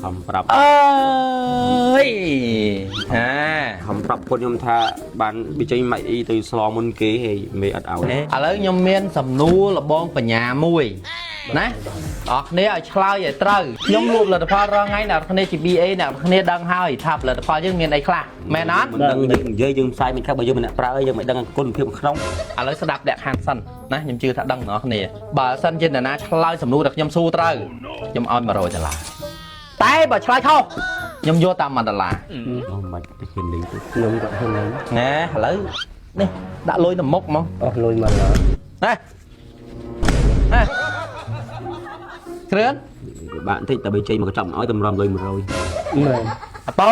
không prap អើយkhông prap pun nhom tha ban bị chơi mày y từ slo môn kế hay mày ắt ảo ឥឡូវខ្ញុំមានសំណួរលបងបញ្ញាមួយណាអរគ្នាឲ្យឆ្លើយឲ្យត្រូវខ្ញុំលួចលទ្ធផលរងថ្ងៃអ្នកគ្នាជា BA អ្នកគ្នាដឹងហើយថាផលិតផលយើងមានអីខ្លះមែនអត់ mình đangនិយាយយើងផ្សាយមិនខឹបបើយើងមិនប្រើយើងមិនដឹងគុណភាពក្នុង ឥឡូវស្ដាប់លក្ខខណ្ឌសិនណាខ្ញុំជឿថាដឹងបងប្អូនគ្នាបើសិនជាអ្នកណាឆ្លើយសំណួរដែលខ្ញុំសួរត្រូវខ្ញុំឲ្យ$100តែបើឆ្លើយខុសខ្ញុំយកតាម$1 មិនទៅហ៊ានលេងទៅ ខ្ញុំក៏ហ៊ានហ្នឹង ណែឥឡូវនេះដាក់លុយទៅមុខហ្មង អស់លុយមកឡើយ ណាគ្រឿន bạn thích tại bị chơi mà có trọng nói tầm rầm lên rồi មែន អត់tối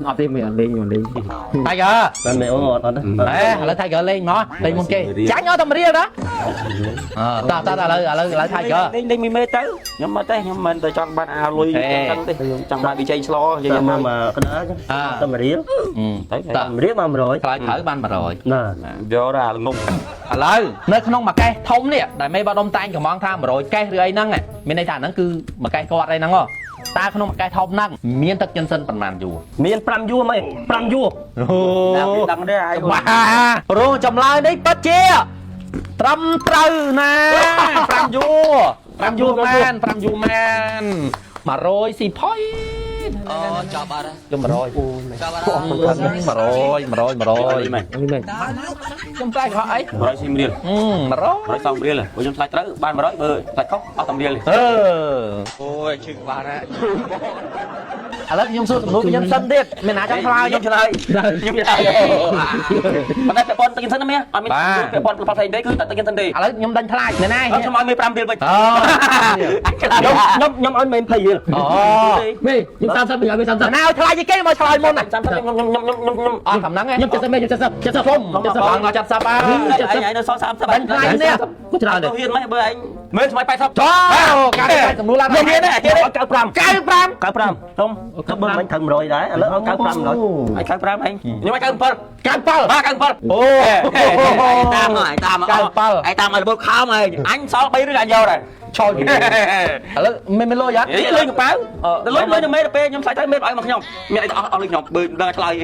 អត់ទេមិនលេងមិនលេង Tiger តែមិនអូអត់អត់ ឥឡូវ Tiger លេងមកលេងមុនគេចាញ់អត់តែរៀលណាតើឥឡូវ Tiger lên mi mê tới nhưng mà tới nhưng mình tới chọn bạn à lui chẳng bạn bị chơi slo តែមកកណ្ដាលតែមករៀល tới តែមករៀលមក100 ឆ្លើយត្រូវបាន$100 ណា vô ra là ngung ឥឡូវនៅក្នុងមួយកេះធំនេះដែលមេបាដុំតែងកំងថា100កេះឬអីហ្នឹងមានន័យថាហ្នឹងគឺមួយកេះគាត់អីហ្នឹងហ៎តើក្នុងមួយកេះធំហ្នឹងមានទឹកចិនសិនប៉ុន្មានយួរ មាន5យួរមក5យួរ đằng đấy ai បាទរងចម្លើយនេះពិតជាត្រឹមត្រូវណា5យួរ5យួរមែន5យួរមែន100ស៊ីផុយចាប់អត់ខ្ញុំ100ចាប់អត់100 mày ខ្ញុំតែខកអី 100 sim riêng 100 100 xong riêng là bây giờ lại tới ban 100 bơ lại khóc ở tầm riêng អូយជឹកបានហើយឥឡូវខ្ញុំសួរសំណួរខ្ញុំសិនទៀតមានណាចង់ឆ្លើយខ្ញុំឆ្លើយខ្ញុំឆ្លើយប៉ុន្តែពាក់ព័ន្ធទឹកសិនណាមែនអត់មានពាក់ព័ន្ធប្រភេទទេគឺទឹកសិនទេឥឡូវខ្ញុំដេញថ្លាចណែណាខ្ញុំឲ្យមេ5រៀលវិញខ្ញុំឲ្យមេ20រៀល អូ មេខ្ញុំ30ខ្ញុំឲ្យ30 ណាឲ្យថ្លាចគេមកឆ្លើយមុនខ្ញុំអត់កំណឹងខ្ញុំ70មេខ្ញុំ70ខ្ញុំ70មក70បាន anh nó so sánh ដេញថ្លាចនេះ ក៏ច្រើនដែរ tôi hiền mấy bữa anh mới mấy 80 ចោការសំណួរឡើងនេះនេះ95 95ខ្ញុំទៅបើមិនถึง100ដែរឥឡូវឲ្យ95ហើយ anh 95 anh nhưng mà 97 97 97 អូ anh tam ở bộ khao mày anh so bay đứa anh vô rồi ឆោតឥឡូវមានលុយអត់ ý lên cái báo lên lên mấy đứa nhóm phải thấy mấy bạn mà nhom mẹ này ở lên nhom bơi đang chơi ឥ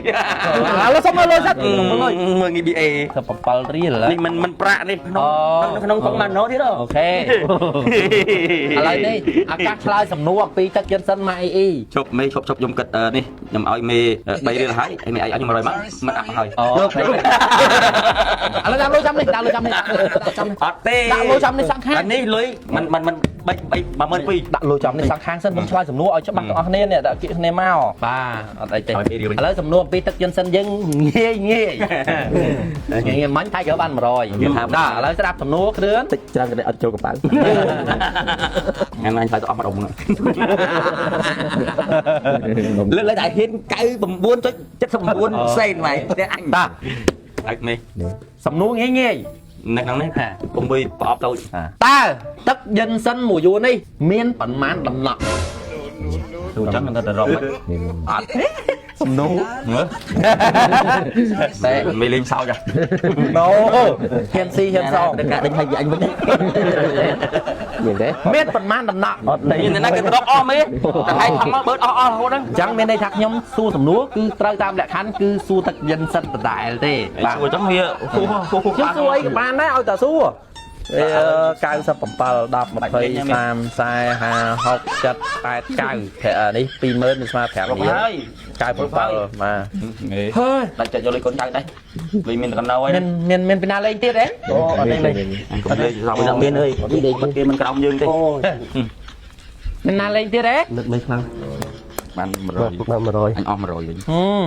ឡូវសុំលុយសិនលុយ 10 nghìn BA 7រៀល នេះមិនប្រាក់នេះក្នុងក្នុងប៉ុន្មានណូទៀត អូខេឥឡូវនេះអាកាសឆ្លើយសំណួរអំពីទឹកចិនសិនមកអី ជប់មេជប់ខ្ញុំគិតនេះខ្ញុំឲ្យមេ3រៀលហើយមេឲ្យខ្ញុំ100មកមិនអាប់ហើយ អូឥឡូវដាក់លុយចាំនេះដាក់លុយចាំនេះ អត់ទេ ដាក់លុយចាំនេះសង្ខាង នេះលុយមិន12000 ដាក់លុយចាំនេះសង្ខាងសិនខ្ញុំឆ្លើយសំណួរឲ្យច្បាស់ទាំងអស់គ្នានេះដាក់គៀកគ្នាមកបាទអត់អីទេឥឡូវសំណួរអំពីទឹកចិនសិនយើងងាយមិញថៃក៏បាន100បាទឥឡូវស្ដាប់សំណួរគ្រឿន តិចច្រើនក៏អត់ចូលកប៉ាល់ ថ្ងៃអញឆ្លើយទៅអស់ម្ដងលើកតែហ៊ាន99.79សេនហ្មងតែអញបាទអាចនេះ សំណួរងាយ នៅក្នុងនេះពុំមួយប្រអប់តូច តើទឹកយិនសិនមួយយួរនេះមានប៉ុន្មានដំណក់ ទូចឹងទៅរកអត់ទេ សំណួរមើលតែ មិនលេងសោច ណូហ៊ានស៊ីហ៊ានសង តែការដេញឲ្យអញវិញ មានទេ មានប៉ុន្មានដំណក់ អត់លេង មានតែគេរកអស់មេតែហើយខំមកបឺតអស់រហូតហ្នឹង អញ្ចឹងមានន័យថាខ្ញុំសួរសំណួរគឺត្រូវតាមលក្ខខណ្ឌគឺសួរទឹកយិនសិនដដែលទេបាទ សួរចឹងវា ខ្ញុំសួរអីក៏បានដែរឲ្យតែសួរ97 10 20 30 40 50 60 70 80 នេះ 20000 មានស្មើ5រៀល ហើយ 97បាទហើយ ដាច់ចិត្តយកលុយកូនចៅដែរលុយមានកំណៅហើយ មានពីណាលេងទៀតទេ អូអត់លេងលេង កុំលេងសោកមានអើយមិនគេមិនក្រោមយើងទេ មានណាលេងទៀតទេ នឹកមិនខ្លាំង បាន 100 100អញអស់100វិញ ហឹម